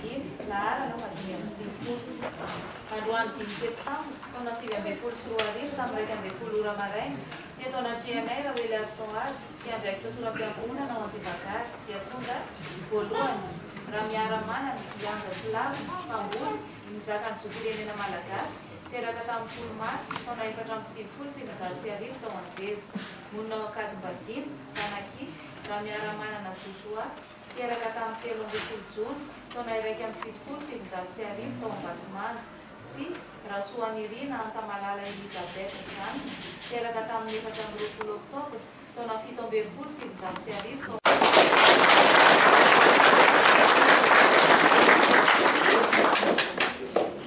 Dimy, Lahara, Madimy amin'ny sivifolo. Androany 10 septambra, taona 2024 tamin'ny 2 ora maraina, eto anatrianay raha hoe leson azy, fiandraikitra soram-piangonana ao Antsivakary, dia tonga voalohany, raha miara-manana, Anja Silavo, mpamboly, mizaka ny zokirenena malagasy, teraka tamin'ny 10 marsy, taona 420 tao Anjevo. Monina Makadimbazina, Zanaki, raha miara-manana Joshua, teraka tamin'ny 13 jona, taona 170 tao Ambatomanga. Sy Rasoanirina Antamalala Elizabeth izany, teraka tamin'ny 14 oktobra, taona 17 tao.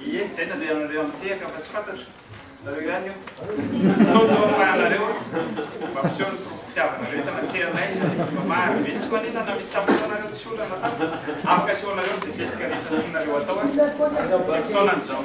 Ie, izay nandeha anareo amin'ny tehaka fa tsy fantatra. Nareo ihany io. Taonjao afahanareo, mampiseho ny fitiavanareo tanatsiranay, maro mihitsy manina na misy taminareo tsy olana afaka sehoanareo izay fiesika rehetra tianareo atao. Fotoanan'izao.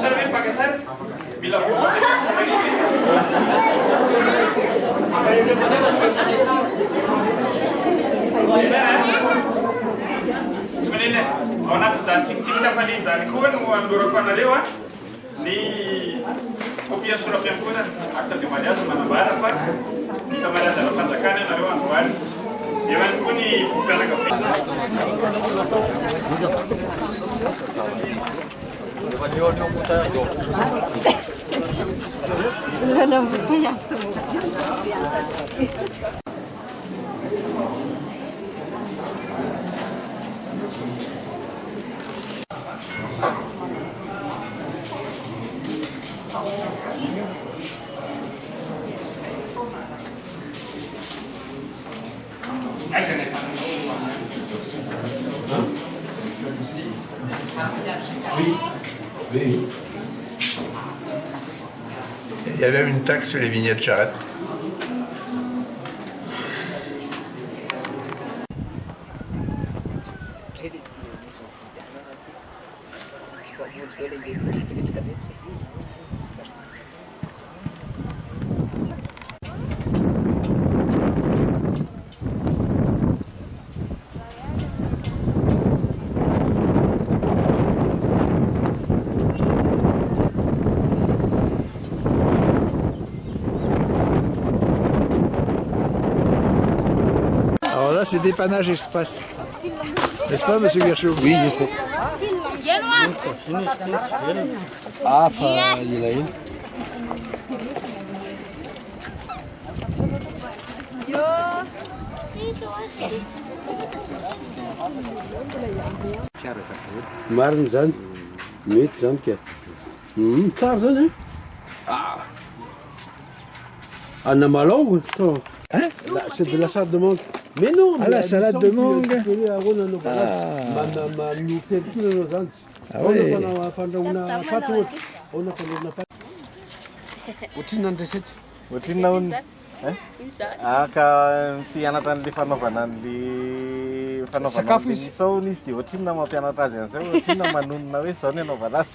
Serve pakai saya bila sebenarnya orang tu zanci siapa ni zanci kuan orang dorong anareo ni kopian surat yang kuan akta di mana mana bara pak kita mana dalam panjakan anareo kuan Jangan kuni bukan agak Oui. Il y a même une taxe sur les vignettes charrettes. Alors là, c'est dépannage express. N'est-ce pas, monsieur Gershou? Oui, je sais. Ah, il y en a une. Marne zany, mety zany ka. Tsara zany Anna Malongo, hein? C'est de la salade de mangue. Mais non, ah, la salade de mangue. Ah oui. Ka tianatra an'le fanaovana an'le fanaovana sao izy dia ohatrinona mampianatra azy an'izay ohatrinona manonona hoe zao ny anaovana azy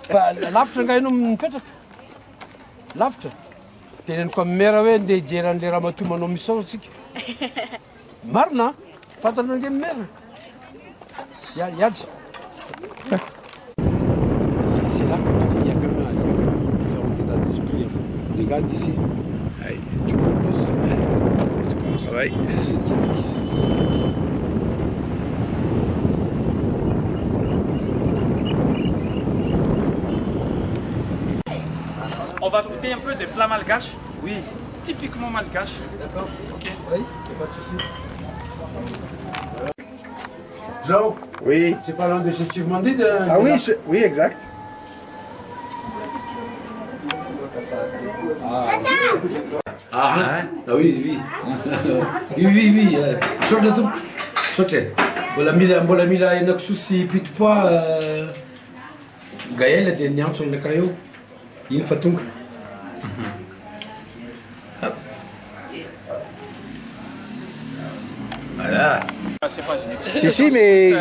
fa lavitra nga ianao mipetraka lavitra dia neniko amin'ny mera hoe ndeha hijery an'le raha matomanao misao atsika marina fantanao an'le mera iady c'est là qu'il y a quand même différents états d'esprit les gars d'ici. Aïe, tout le monde bosse, et tout le monde travaille. C'est typique. On va goûter un peu des plats malgaches. Oui. Typiquement malgaches. D'accord. Ok. Oui, il n'y a pas de souci. Jean. Oui. C'est pas loin de chez Steve Mandé de... Ah oui, oui, exact. Ah oui, oui. Oui. Sorte de tout. Sorte. Bola mila enak susi pitpoa Gaël de nyam sur le crayon. Il fait tout. c'est pas une excuse. Si, mais...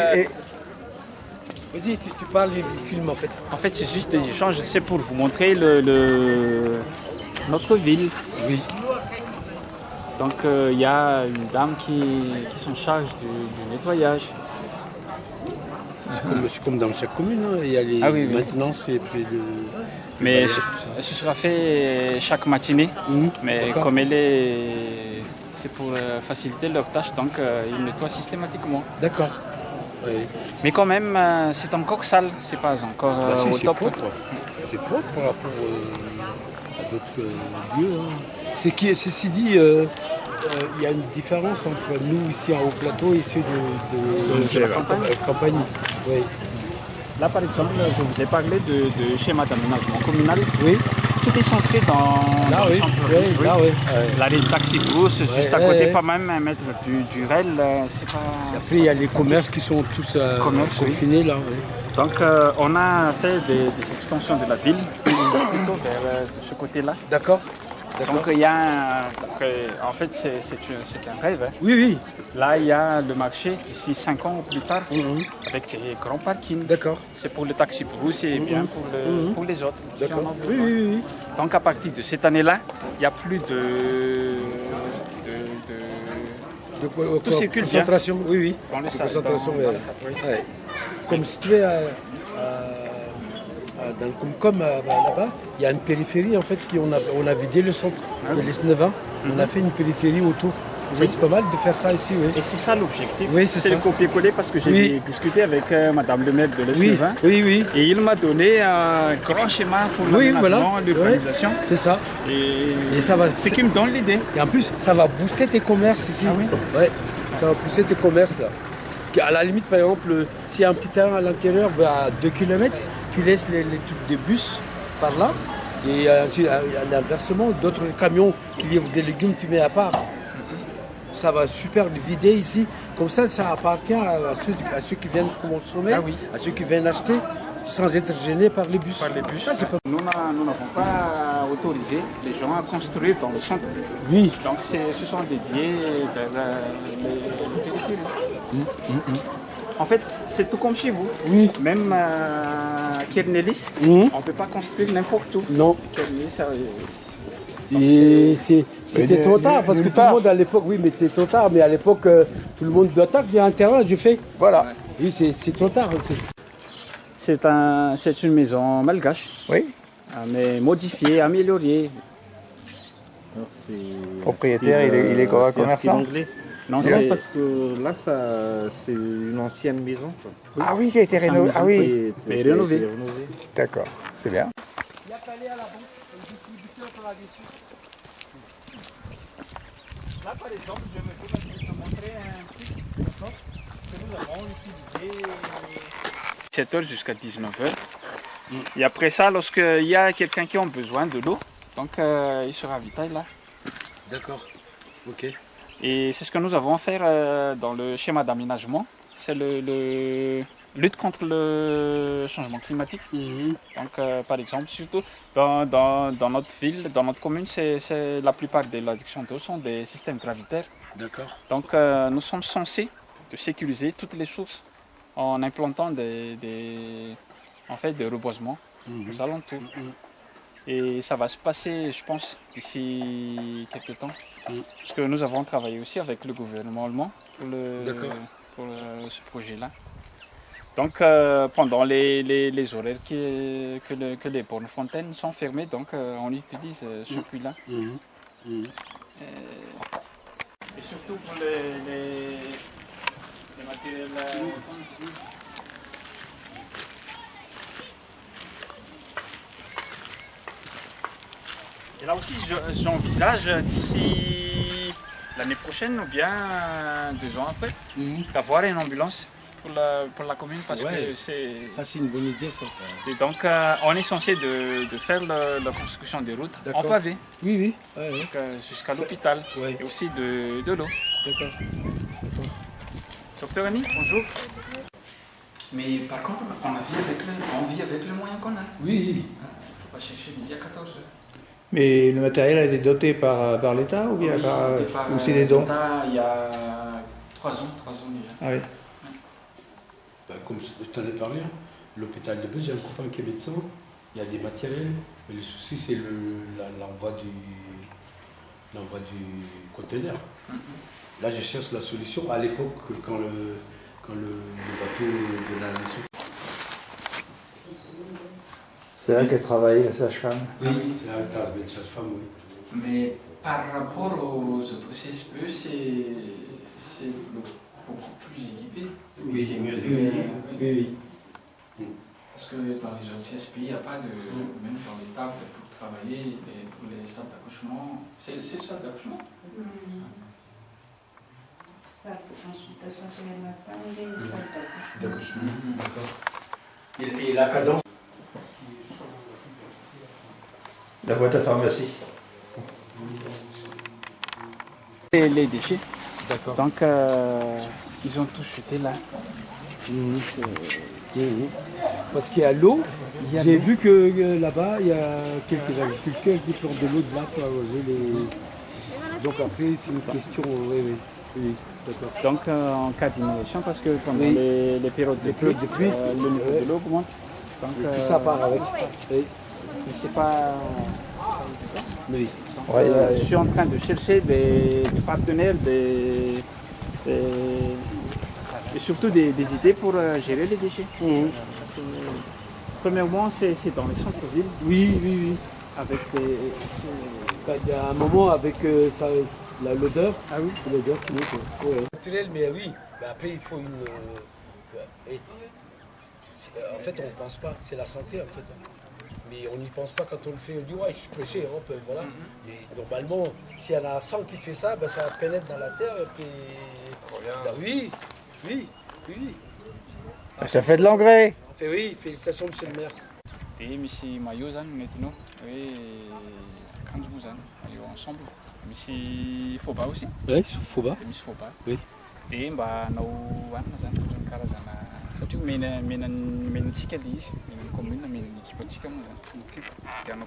Vas-y, tu parles du film en fait. En fait, c'est juste des échanges, c'est pour vous montrer notre ville. Oui. Donc, il y a une dame qui s'en charge du nettoyage. C'est comme dans chaque commune, hein. Il y a les Ah oui, oui. maintenances et puis le... Mais ce sera fait chaque matinée. Mais D'accord. comme c'est pour faciliter leur tâche, donc ils nettoient systématiquement. D'accord. Oui. Mais quand même, c'est encore sale, c'est pas encore Bah, au c'est top. propre. C'est propre par rapport à d'autres lieux. Hein. Ceci dit, il y a une différence entre nous ici en haut-plateau et ceux de la campagne. Oui. Là, par exemple, je vous ai parlé de schéma d'aménagement communal. Oui. Tout est centré dans le centre-ville. Oui. Là, oui. L'arrêt de taxi-brousse, juste à côté, pas même un mètre du REL, c'est pas... Après, il y a les commerces qui sont tous confinés, là. Oui. Donc, on a fait des extensions de la ville, plutôt vers ce côté-là. D'accord. Donc, il y a en fait, c'est un rêve. Hein. Oui, oui. Là, il y a le marché d'ici 5 ans ou plus tard, avec des grands parkings. D'accord. C'est pour le taxi-brousse et bien pour les autres. D'accord. Oui. Donc, à partir de cette année-là, il n'y a plus tout circule bien. Concentration, oui. Dans les salles, Concentration, dans oui. les salles, oui. Ouais. Comme si tu es dans le Comcom là-bas, il y a une périphérie en fait on a vidé le centre de l'Esnevin. On a fait une périphérie autour. Oui. C'est pas mal de faire ça ici, oui. Et c'est ça l'objectif. Oui, c'est ça. le copier-coller parce que j'ai discuté avec Madame le maire de l'Esnevin. Oui. Et il m'a donné un grand schéma pour l'aménagement, l'urbanisation. C'est ça. Et ça va. C'est qui me donne l'idée. Et en plus, ça va booster tes commerces ici. Ah oui. Ouais. Ça va pousser tes commerces là. À la limite, par exemple, s'il y a un petit terrain à l'intérieur, à 2 km, tu laisses les trucs de bus par là. Et à l'inversement, d'autres camions qui livrent des légumes, tu mets à part. Ça va super vider ici. Comme ça appartient à ceux qui viennent consommer, à ceux qui viennent acheter, sans être gênés par les bus. Ça, c'est pas... Nous n'avons pas autorisé les gens à construire dans le centre. Oui. Donc, ce sont dédiés vers les périphéries. En fait, c'est tout comme chez vous. Oui. Même à Kernelis, on ne peut pas construire n'importe où. Non. Kernelis, et c'était trop tard, parce que tout le monde à l'époque, oui, mais c'est trop tard, mais à l'époque, tout le monde doit attendre, il y a un terrain, je fais. Voilà. Oui, c'est trop tard. c'est une maison malgache. Oui. Mais modifiée, améliorée. Propriétaire, il est quoi, commerçant? Anglais. Non, parce que là, c'est une ancienne maison. Quoi. Oui. Ah oui, qui a été rénové. Ah oui. Mais rénové. D'accord, c'est bien. Là, par exemple, je vais te montrer un truc que nous avons utilisé 7h jusqu'à 19h. Et après ça, lorsqu'il y a quelqu'un qui a besoin de l'eau, donc il se ravitaille là. D'accord. Ok. Et c'est ce que nous avons fait dans le schéma d'aménagement. C'est le lutte contre le changement climatique. Donc, par exemple, surtout dans notre ville, dans notre commune, la plupart des adductions d'eau sont des systèmes gravitaires. D'accord. Donc, nous sommes censés de sécuriser toutes les sources en implantant des reboisements aux alentours. Et ça va se passer, je pense, d'ici quelques temps. Parce que nous avons travaillé aussi avec le gouvernement allemand pour ce projet-là. Donc, pendant les horaires que les bornes fontaines sont fermées, donc on utilise ce puits-là. Et surtout pour les matériels. Et là aussi, j'envisage d'ici l'année prochaine ou bien 2 ans après, d'avoir une ambulance pour la commune parce que Ça, c'est une bonne idée, ça. Et donc, on est censé de faire la construction des routes en pavé. Oui. Jusqu'à l'hôpital et aussi de l'eau. D'accord. Docteur Annie, bonjour. Mais par contre, on vit avec le moyen qu'on a. Oui. Il ne faut pas chercher midi à 14h. Mais le matériel a été doté par l'État ou bien ou c'est des dons? Il y a 3 ans déjà. Ah oui. Ben, comme je t'en ai parlé, l'hôpital de Beuze, j'ai un copain qui est médecin, il y a des matériels, mais le souci c'est l'envoi du conteneur. Là, je cherche la solution. À l'époque, quand le bateau de la mission. C'est là qu'elle travaille, la sage-femme. Oui, c'est là que la sage-femme, oui. Mais par rapport aux autres CSPE, c'est beaucoup plus équipé. Oui, c'est mieux oui, équipé. Oui. Parce que dans les autres CSPI, il n'y a pas de. Même dans les tables pour travailler, et pour les salles d'accouchement. C'est le salle d'accouchement. Salle de consultation, c'est le matin, et les salles d'accouchement. D'accord. Et la cadence. La boîte à pharmacie. Les déchets. D'accord. Donc, ils ont tous jeté là. Parce qu'il y a l'eau, Il y a j'ai l'eau. vu que là-bas, il y a quelques agriculteurs qui plantent de l'eau de là pour arroser les. Donc après, c'est une question. Oui, d'accord. Donc, en cas d'inondation, parce que pendant Oui. les périodes de pluie, le niveau de l'eau augmente. Donc, Et tout ça part avec. Oui. mais c'est pas. Oui. Donc, Ouais, je suis en train de chercher des partenaires, et surtout des idées pour gérer les déchets. Parce que, premièrement, c'est dans les centres-villes. Oui. Avec Il y a un moment avec l'odeur. Ah oui. L'odeur qui est naturel, mais oui. Mais après, il faut une. En fait, on ne pense pas. C'est la santé, en fait. Mais on n'y pense pas quand on le fait. On dit, ouais, je suis pressé, hop, voilà. Et normalement, s'il y en a 100 qui fait ça, ben, ça pénètre dans la terre. Et puis. Ben, oui. Ça fait de l'engrais. Oui, félicitations, monsieur le maire. Et misy maillot zany nentinao hoe akanjo moa zany maillot ensemble misy faux-bas aussi Oui, faut pas. de misy faux-bas Oui. de mba hanao hanina zany ohatrany karazana satria menantsika le izy menan'ny commune menan'ny équipe atsika moa zany de hanao